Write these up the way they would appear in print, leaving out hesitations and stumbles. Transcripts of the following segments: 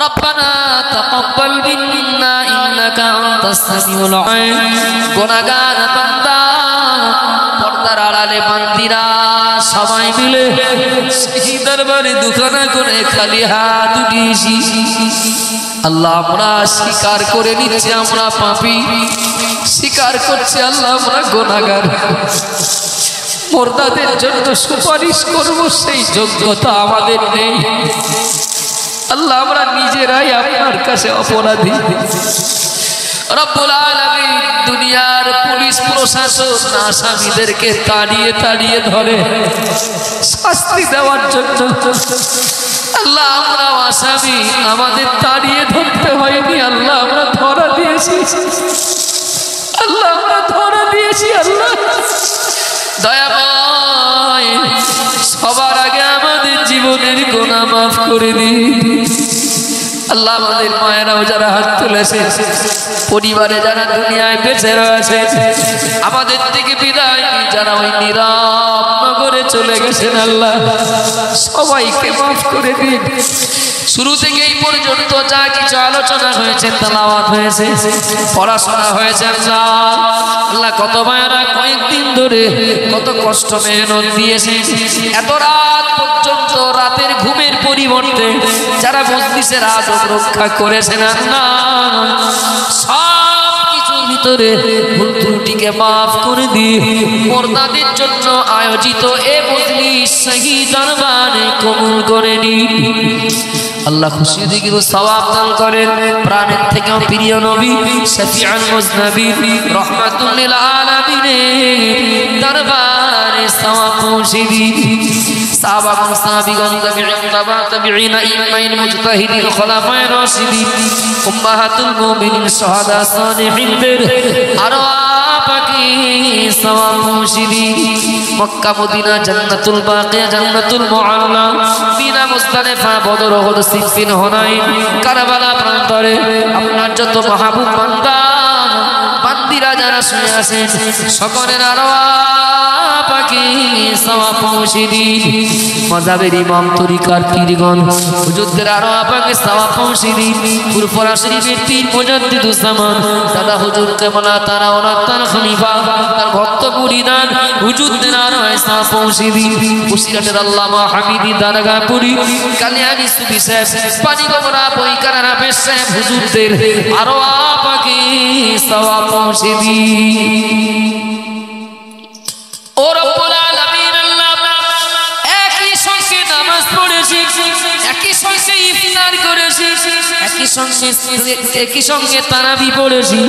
রব্বানা তাকাব্বাল মিন্না ইন্নাকা আনতাস সামিউল আলিম। গুনাহগার বান্দা পর্দার আড়ালে বান্দিরা সবাই মিলে সেই দরবারে দুখানা করে খালি হাত উঠিয়েছি। আল্লাহ আমরা স্বীকার করে নিচ্ছি আমরা পাপী, স্বীকার করছি আল্লাহ আমরা গুনাহগার। মুর্দাদের জন্য সুপারিশ করব সেই যোগ্যতা আমাদের নেই। আল্লাহ আমরা নিজেরাই আপনার কাছে অপরাধী। রব্বুল আলামিন দুনিয়ার পুলিশ প্রশাসন আসামিদেরকে তাড়িয়ে তাড়িয়ে ধরে শাস্তি দেওয়ার জন্য। আল্লাহ আমরা আসামি, আমাদের তাড়িয়ে ধরতে হয়নি। আল্লাহ আমরা ধরা দিয়েছি, আল্লাহ আমরা ধরা দিয়েছি। আল্লাহ দয়াময় সবার আগে আমাদের জীবনের গুনাহ মাফ করে দিন। আল্লাহ আমাদের মায়েরাও যারা হাত তুলেছে, পরিবারে যারা দুনিয়ায় বেঁচে রয়েছে, আমাদের থেকে বিদায় নিয়ে যারা ওই নীরব নগরে চলে গেছেন, আল্লাহ সবাইকে মাফ করে দিন। শুরু থেকে এই পর্যন্ত যা কিছু আলোচনা হয়েছে, তেলাওয়াত হয়েছে, পড়াশোনা হয়েছে, আল্লাহ কত মায়েরা কয়েকদিন ধরে কত কষ্ট মেহনত দিয়েছে, এত রাত পর্যন্ত রাতের ঘুমের পরিবর্তে যারা মজলিসের আদব রক্ষা করেছেন, আল্লাহ সব কিছুর ভিতরে ভুল ত্রুটিকে মাফ করে দিয়ে মুর্দাদের জন্য আয়োজিত এ মজলিস সহি দরবারে কবুল করে নিন। আল্লাহ খুশি দিকে সওয়াব দান করেন। প্রাণের থেকেও প্রিয় নবী শফিউল মুজনবিন রাহমাতুল লিল আলামিনের দরবারে সওয়াব পৌঁছে দিন। সাহাবা সাহাবীগণ তাবিঈন ইমাম মুজতাহিদিন খোলাফায়ে রাশিদিন উম্মাহাতুল মুমিনিন শুহাদা সালিহিনদের আরওয়াহ পাকে সওয়াব পৌঁছে দিন। মক্কা মদিনা জান্নাতুল বাকিয়া জান্নাতুল মুআল্লা মিনা মুজদালিফা বদর উহুদ সিফিন হুনাইন কারবালা প্রান্তরে আপনার যত মাহবুব বান্দা বান্দিরা যারা শুয়ে আছেন সকলের আরওয়াহ পাকে সওয়াব পৌঁছে দিন। মাযহাবের ইমাম তরিকার পীরগণ হুজুরদের আরওয়াহ পাকে সওয়াব পৌঁছে দিন। ফুরফুরা শরীফের পীর মুজাদ্দিদুজ জামান দাদা হুজুর কেবলা তারা ওনার তার খলিফা তার ভক্ত মুরিদান হুজুরদের আরওয়াহ সওয়াব পৌঁছে দিন। বসিরহাটের আল্লামা হামিদি দারগাপুরি কালিয়ানী সুফি সাহেব পানিগোবরা বইকারা পেশ সাহেব হুজুরদের আরওয়াহ পাকে সওয়াব পৌঁছে দিন। ও রব্বুল আলামিন আল্লাহ একই সঙ্গে নামাজ পড়েছি, একই সঙ্গে ইফতার করেছি, একই সঙ্গে তারাবি পড়েছি,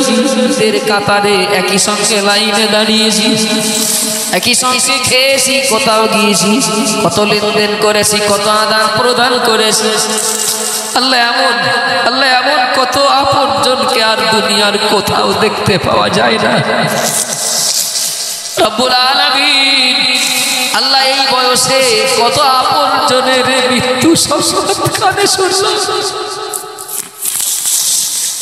এর কাতারে একই সঙ্গে লাইনে দাঁড়িয়েছি, একই সঙ্গে খেয়েছি, কোথাও গিয়েছি, কত লেনদেন করেছি, কত আদান প্রদান করেছি। আল্লাহ এমন কত আপনজনকে আর দুনিয়ার কোথাও দেখতে পাওয়া যায় না। রব্বুল আলামিন আল্লাহ এই বয়সে কত আপনজনের মৃত্যু কানে শুনলাম।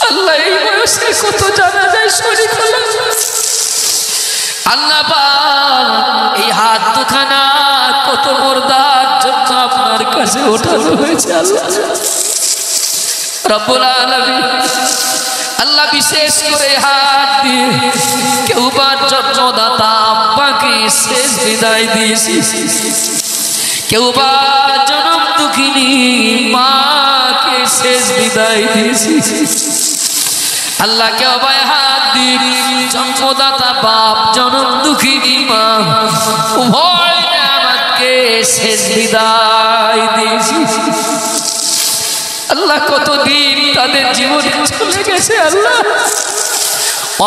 আল্লাহ এই বয়সে কত জানাজায় শরীক হলাম। আল্লাহ পাক এই হাত দুখানা কত মুর্দার জন্য আপনার কাছে ওঠানো হয়েছে। আল্লাহ রব্বুল আলামিন আল্লাহ বিশেষ করে হাত দিয়ে কেউ বা জন্মদাতা আব্বাকে শেষ বিদায় দিয়েছি, কেউ বা জনম দুঃখিনী মাকে শেষ বিদায় দিয়েছি। আল্লাহ কেউ বা হাত দিয়ে জন্মদাতা বাপ জনম দুঃখিনী মা উভয় আমাকে শেষ বিদায় দিয়েছি। আল্লাহ কতদিন তাদের জীবনে চলে গেছে। আল্লাহ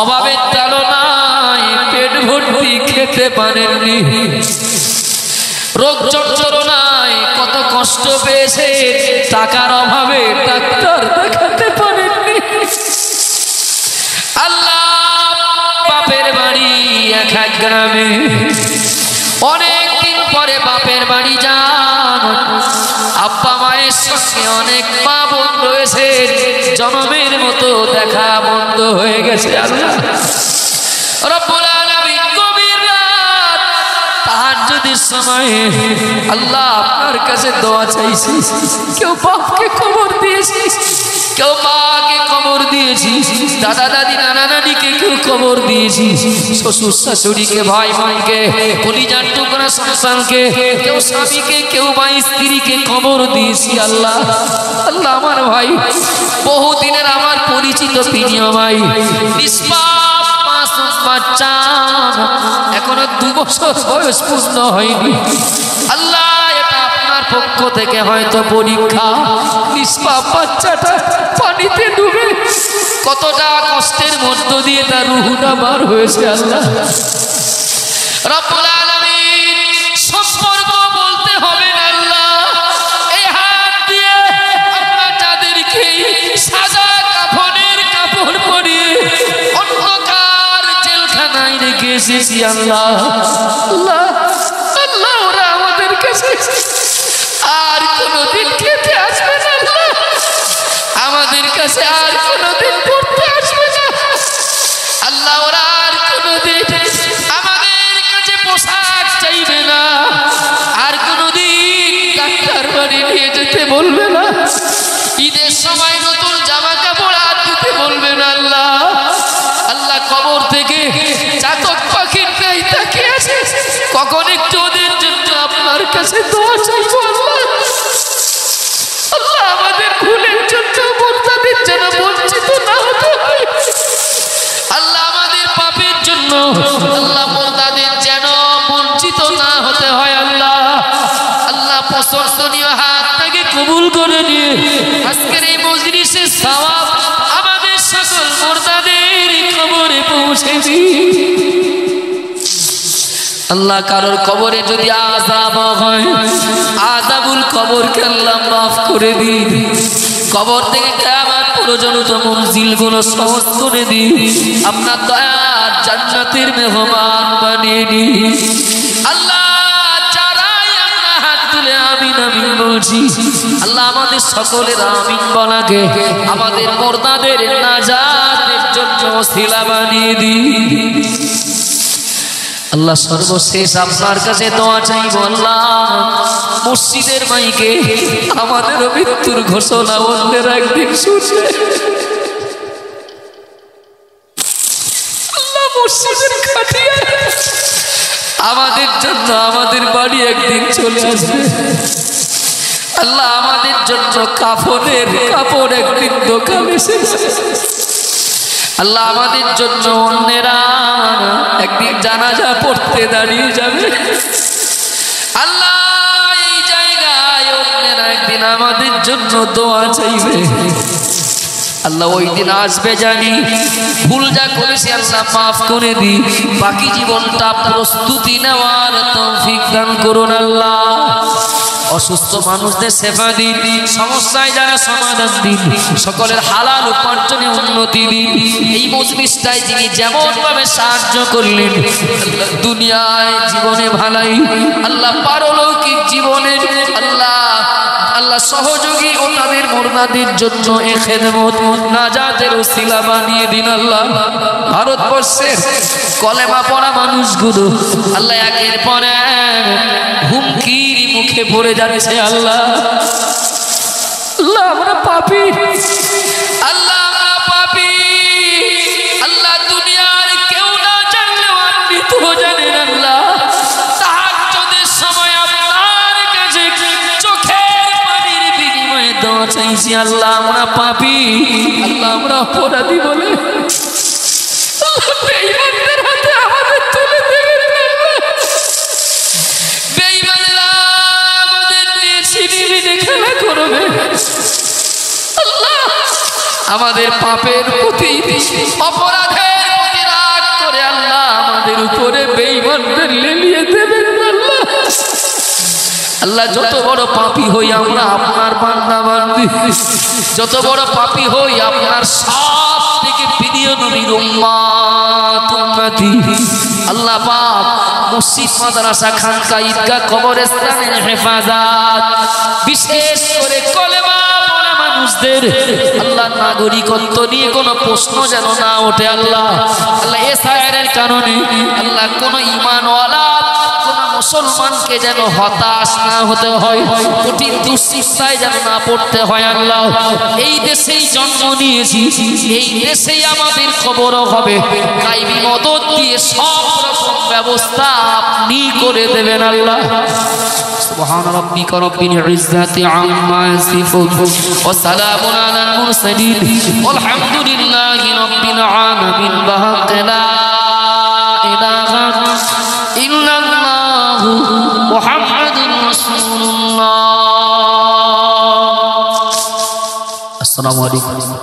অভাবের তাড়নায় পেট ভর্তি খেতে পারেননি, রোগ যন্ত্রণায় কত কষ্ট পেয়েছে, টাকার অভাবে ডাক্তার দেখাতে পারেননি। আল্লাহ বাপের বাড়ি এক গ্রামে, অনেকদিন পরে বাপের বাড়ি যান। আব্বা মায়ের সঙ্গে অনেক মা বোন রয়েছে, জনমের মতো দেখা বন্ধ হয়ে গেছে। আল্লাহ রব্বুল আলামিন গভীর রাত তাহাজ্জুদ তাহাজ্জুদের সময় আল্লাহ আপনার কাছে দোয়া চাইছি। কেউ বাপকে কবর দিয়েছি, কেউ মাকে কবর দিয়েছি, দাদা দাদি নানা নানিকে কেউ কবর দিয়েছি, শ্বশুর শাশুড়িকে, ভাই বোনকে, কলিজার টুকরা সন্তানকে, কেউ স্বামীকে, কেউ বা স্ত্রীকে কবর দিয়েছি। আল্লাহ আল্লাহ আমার ভাই বহুদিনের আমার পরিচিত প্রিয় ভাই, নিষ্পাপ মাসুম বাচ্চা, এখনো 2 বছর বয়স পূর্ণ হয়নি। আল্লাহ এটা আপনার পক্ষ থেকে হয়তো পরীক্ষা। নিষ্পাপ বাচ্চাটা পানিতে ডুবে কতটা কষ্টের মধ্য দিয়ে তার রুহটা বার হয়েছে। আল্লাহ রব্বুল আলামিন সম্পর্ক বলতে হবে না। আল্লাহ এই হাত দিয়ে আমরা যাদেরকে সাদা কাফনের কাপড় পরিয়ে অন্ধকার জেলখানায় রেখে এসেছি আল্লাহ আল্লাহ আল্লাহ ওরা আমাদের কাছে আর কোনোদিন খেতে আসবে না। আল্লাহ আমাদের কাছে আর কোনোদিন পড়তে আসবে না। আল্লাহ ওরা আর কোনোদিন আমাদের কাছে পোশাক চাইবে না, আর কোনোদিন ডাক্তার বাড়ি নিয়ে যেতে বলবে না, ঈদের সময় নতুন জামা কাপড় আর দিতে বলবে না। আল্লাহ আল্লাহ কবর থেকে চাতক পাখির ন্যায় তাকিয়ে আছে, কখন একটু ওদের জন্য আপনার কাছে দোয়া চাইবো। আল্লাহ আল্লাহ আমাদের ভুলের জন্য মুর্তাদের যেন বঞ্চিত না হতে হয়। আল্লাহ আমাদের পাপের জন্য আল্লাহ মুর্তাদের যেন বঞ্চিত না হতে হয়। আল্লাহ আল্লাহ প্রশংসনীয় হাত থেকে কবুল করে নিয়ে আজকের এই মজলিসের সওয়াব আমাদের সকল মুর্তাদের কবরে পৌঁছে দিন। আল্লাহ কারোর কবরে যদি আযাব হয়, আযাবুল কবরকে আল্লাহ মাফ করে দিন। কবর থেকে কিয়ামত পর্যন্ত মঞ্জিলগুলো সহজ করে দিন। আপনার দয়ার জান্নাতের মেহমান বানিয়ে দিন। আল্লাহ যারাই আমরা হাত তুলে আমিন আমিন বলছি, আল্লাহ আমাদের সকলের আমিন বলাকে আমাদের মুর্দাদের নাজাতের জন্য ওসিলা বানিয়ে দিন। আল্লাহ সর্বশেষ আপনার কাছে দোয়া চাইব। আল্লাহ মসজিদের মাইকে আমাদের মৃত্যুর ঘোষণা অন্যের একদিন শুনবে। আল্লাহ মসজিদের খাটিয়া আমাদের জন্য আমাদের বাড়ি একদিন চলে আসবে। আল্লাহ আমাদের জন্য কাফনের কাপড় একদিন দোকানে এসে যাবে। আল্লাহ আমাদের জন্য অন্যেরা একদিন জানাজা পড়তে দাঁড়িয়ে যাবে। আল্লাহ এই জায়গায় অন্যেরা একদিন আমাদের জন্য দোয়া চাইবে। আল্লাহ ওই দিন আসবে জানি, ভুল যা করেছি আল্লাহ মাফ করে দি। বাকি জীবনটা প্রস্তুতি নেওয়ার তৌফিক দান করুন। আল্লাহ অসুস্থ মানুষদের সেবা দিন, সমস্যায় যারা সমাধান দিন, সকলের হালাল উপার্জনে উন্নতি দিন। এই মজলিসটায় যিনি যেমন ভাবে সাহায্য করলেন, দুনিয়ায় জীবনে ভালাই, আল্লাহ পারলৌকিক জীবনে আল্লাহ আল্লাহ সহযোগী ও তাদের মুর্দাদের জন্য এই খেদমত নাজাতের ওসিলা বানিয়ে দিন। আল্লাহ ভারতবর্ষের কলেমা পড়া মানুষগুলো আল্লাহ একের পর এক হুমকির মুখে পড়ে যাচ্ছে। আল্লাহ আল্লাহ আমরা পাপী, আল্লাহ আমরা পাপী। আল্লাহ দুনিয়ার কেউ না জানলেও আপনি তো জানেন। আল্লাহ তাহাজ্জুদের সময় আপনার কাছে চোখের পানির বিনিময়ে দোয়া চাইছি। আল্লাহ আমরা পাপী, আল্লাহ আমরা অপরাধী বলে বেঈমানদের হাতে আমাদের তুলে দেবেন। বেঈমানরা আমাদের নিয়ে ছিনিমিনি খেলা করবে। আল্লাহ আমাদের পাপের প্রতি অপরাধের প্রতি রাগ করে আল্লাহ আমাদের উপরে বেঈমানদের লেলিয়ে দেবেন। আল্লাহ আল্লাহ যত বড় পাপী হই আমরা আপনার বান্দা বান্দি, যত বড় পাপী হই আপনার সব থেকে প্রিয় নবীর উম্মত উম্মতি। আল্লাহ পাক মসজিদ মাদ্রাসা খানকা ঈদগাহ কবরস্থানের হেফাজত, বিশেষ করে কলেমা পড়া মানুষদের আল্লাহ নাগরিকত্ব নিয়ে কোনো প্রশ্ন যেন না ওঠে। আল্লাহ আল্লাহ এসআইআর এর কারণে আল্লাহ কোনো ঈমানওয়ালা কোনো মুসলমানকে যেন হতাশ না হতে হয়, কঠিন দুশ্চিন্তায় যেন না পড়তে হয়। আল্লাহ এই দেশেই জন্ম নিয়েছি, এই দেশেই আমাদের কবরও হবে, গায়বী মদদ দিয়ে সব রকম ব্যবস্থা আপনি করে দেবেন আল্লাহ। সুবহান রাব্বিকা রাব্বিল ইজ্জাতি আম্মা ইয়াসিফুন ওয়া সালামুন আলাল মুরসালিন ওয়ালহামদুলিল্লাহি রাব্বিল আলামিন। লা ইলাহা ইল্লাল্লাহু মুহাম্মাদুর রাসূলুল্লাহ। আসসালামু আলাইকুম।